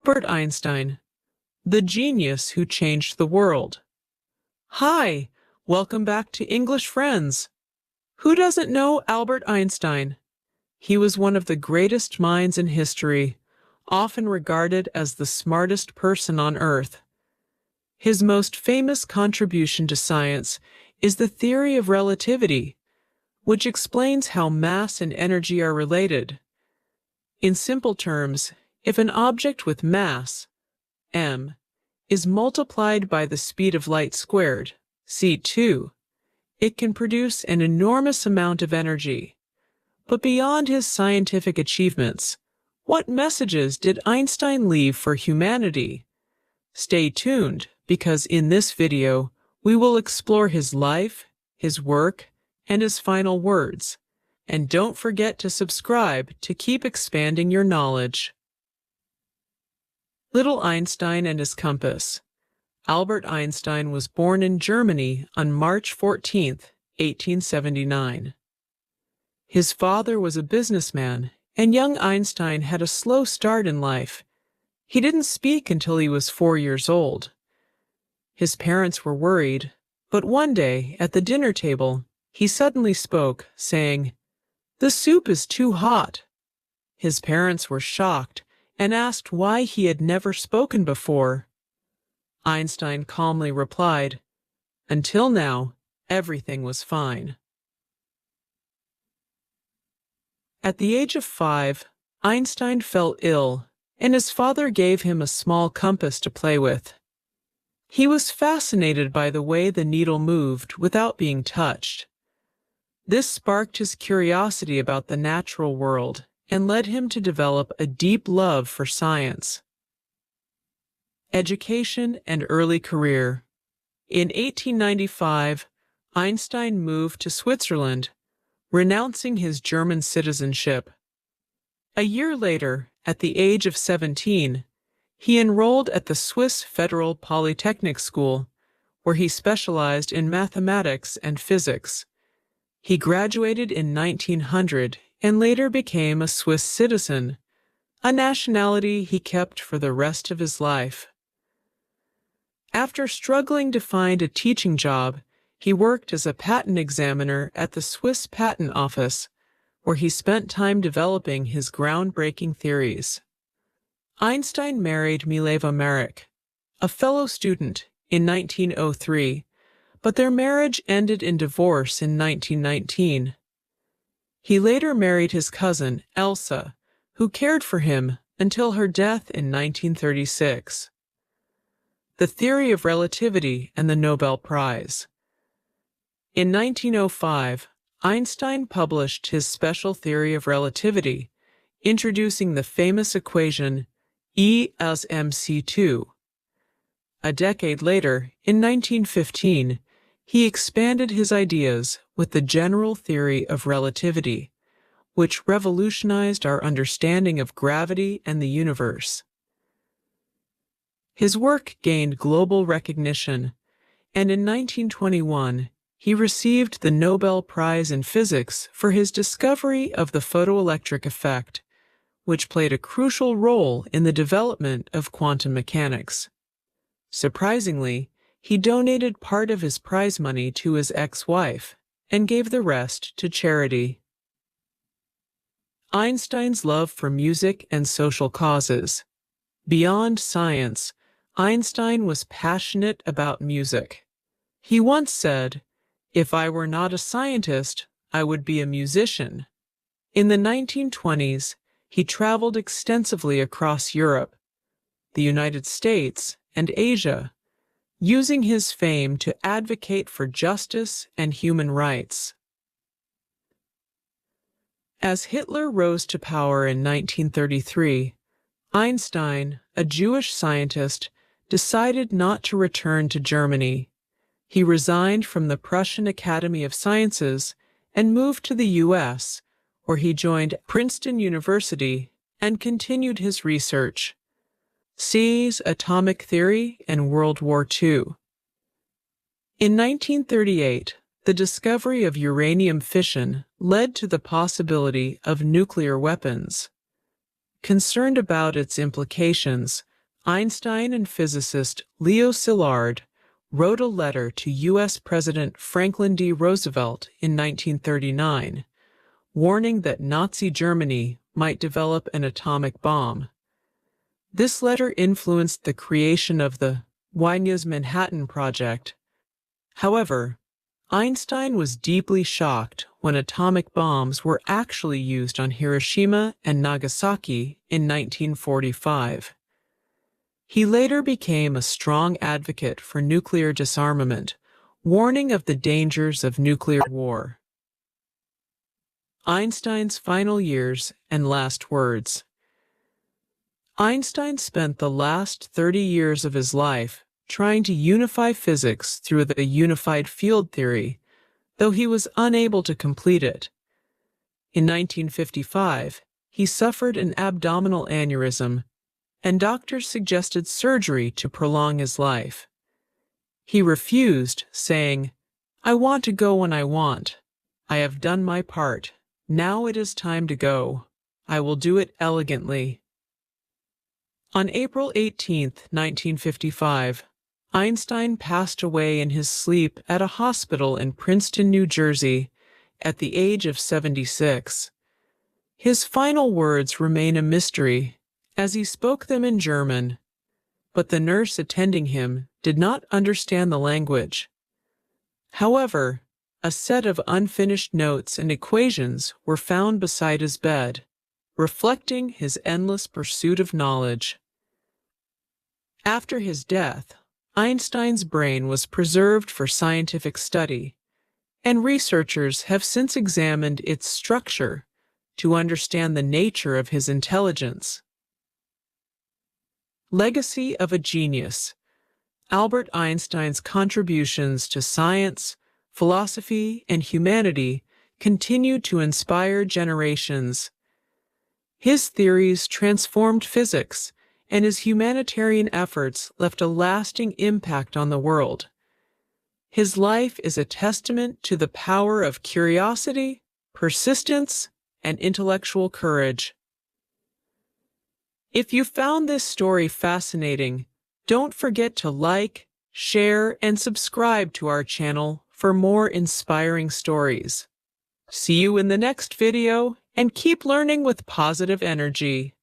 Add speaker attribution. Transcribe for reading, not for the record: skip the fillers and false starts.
Speaker 1: Albert Einstein, the genius who changed the world. Hi, welcome back to English Friends. Who doesn't know Albert Einstein? He was one of the greatest minds in history, often regarded as the smartest person on Earth. His most famous contribution to science is the theory of relativity, which explains how mass and energy are related. In simple terms, if an object with mass, m, is multiplied by the speed of light squared, c2, it can produce an enormous amount of energy. But beyond his scientific achievements, what messages did Einstein leave for humanity? Stay tuned, because in this video, we will explore his life, his work, and his final words. And don't forget to subscribe to keep expanding your knowledge. Little Einstein and His Compass. Albert Einstein was born in Germany on March 14, 1879. His father was a businessman, and young Einstein had a slow start in life. He didn't speak until he was 4 years old. His parents were worried, but one day, at the dinner table, he suddenly spoke, saying, "The soup is too hot." His parents were shocked and asked why he had never spoken before. Einstein calmly replied, "Until now, everything was fine." At the age of 5, Einstein fell ill, and his father gave him a small compass to play with. He was fascinated by the way the needle moved without being touched. This sparked his curiosity about the natural world and led him to develop a deep love for science. Education and early career. In 1895, Einstein moved to Switzerland, renouncing his German citizenship. A year later, at the age of 17, he enrolled at the Swiss Federal Polytechnic School, where he specialized in mathematics and physics. He graduated in 1900 and later became a Swiss citizen, a nationality he kept for the rest of his life. After struggling to find a teaching job, he worked as a patent examiner at the Swiss Patent Office, where he spent time developing his groundbreaking theories. Einstein married Mileva Marek, a fellow student, in 1903, but their marriage ended in divorce in 1919. He later married his cousin, Elsa, who cared for him until her death in 1936. The theory of relativity and the Nobel Prize. In 1905, Einstein published his special theory of relativity, introducing the famous equation E as mc2. A decade later, in 1915, he expanded his ideas with the general theory of relativity, which revolutionized our understanding of gravity and the universe. His work gained global recognition, and in 1921, he received the Nobel Prize in Physics for his discovery of the photoelectric effect, which played a crucial role in the development of quantum mechanics. Surprisingly, he donated part of his prize money to his ex-wife and gave the rest to charity. Einstein's love for music and social causes. Beyond science, Einstein was passionate about music. He once said, "If I were not a scientist, I would be a musician." In the 1920s, he traveled extensively across Europe, the United States, and Asia, using his fame to advocate for justice and human rights. As Hitler rose to power in 1933, Einstein, a Jewish scientist, decided not to return to Germany. He resigned from the Prussian Academy of Sciences and moved to the U.S., where he joined Princeton University and continued his research. C's atomic theory and World War II. In 1938, the discovery of uranium fission led to the possibility of nuclear weapons. Concerned about its implications, Einstein and physicist Leo Szilard wrote a letter to U.S. President Franklin D. Roosevelt in 1939, warning that Nazi Germany might develop an atomic bomb. This letter influenced the creation of the Wiener's Manhattan Project. However, Einstein was deeply shocked when atomic bombs were actually used on Hiroshima and Nagasaki in 1945. He later became a strong advocate for nuclear disarmament, warning of the dangers of nuclear war. Einstein's final years and last words. Einstein spent the last 30 years of his life trying to unify physics through the unified field theory, though he was unable to complete it. In 1955, he suffered an abdominal aneurysm, and doctors suggested surgery to prolong his life. He refused, saying, "I want to go when I want. I have done my part. Now it is time to go. I will do it elegantly." On April 18, 1955, Einstein passed away in his sleep at a hospital in Princeton, New Jersey, at the age of 76. His final words remain a mystery, as he spoke them in German, but the nurse attending him did not understand the language. However, a set of unfinished notes and equations were found beside his bed, reflecting his endless pursuit of knowledge. After his death, Einstein's brain was preserved for scientific study, and researchers have since examined its structure to understand the nature of his intelligence. Legacy of a genius. Albert Einstein's contributions to science, philosophy, and humanity continue to inspire generations. His theories transformed physics, and his humanitarian efforts left a lasting impact on the world. His life is a testament to the power of curiosity, persistence, and intellectual courage. If you found this story fascinating, don't forget to like, share, and subscribe to our channel for more inspiring stories. See you in the next video, and keep learning with positive energy.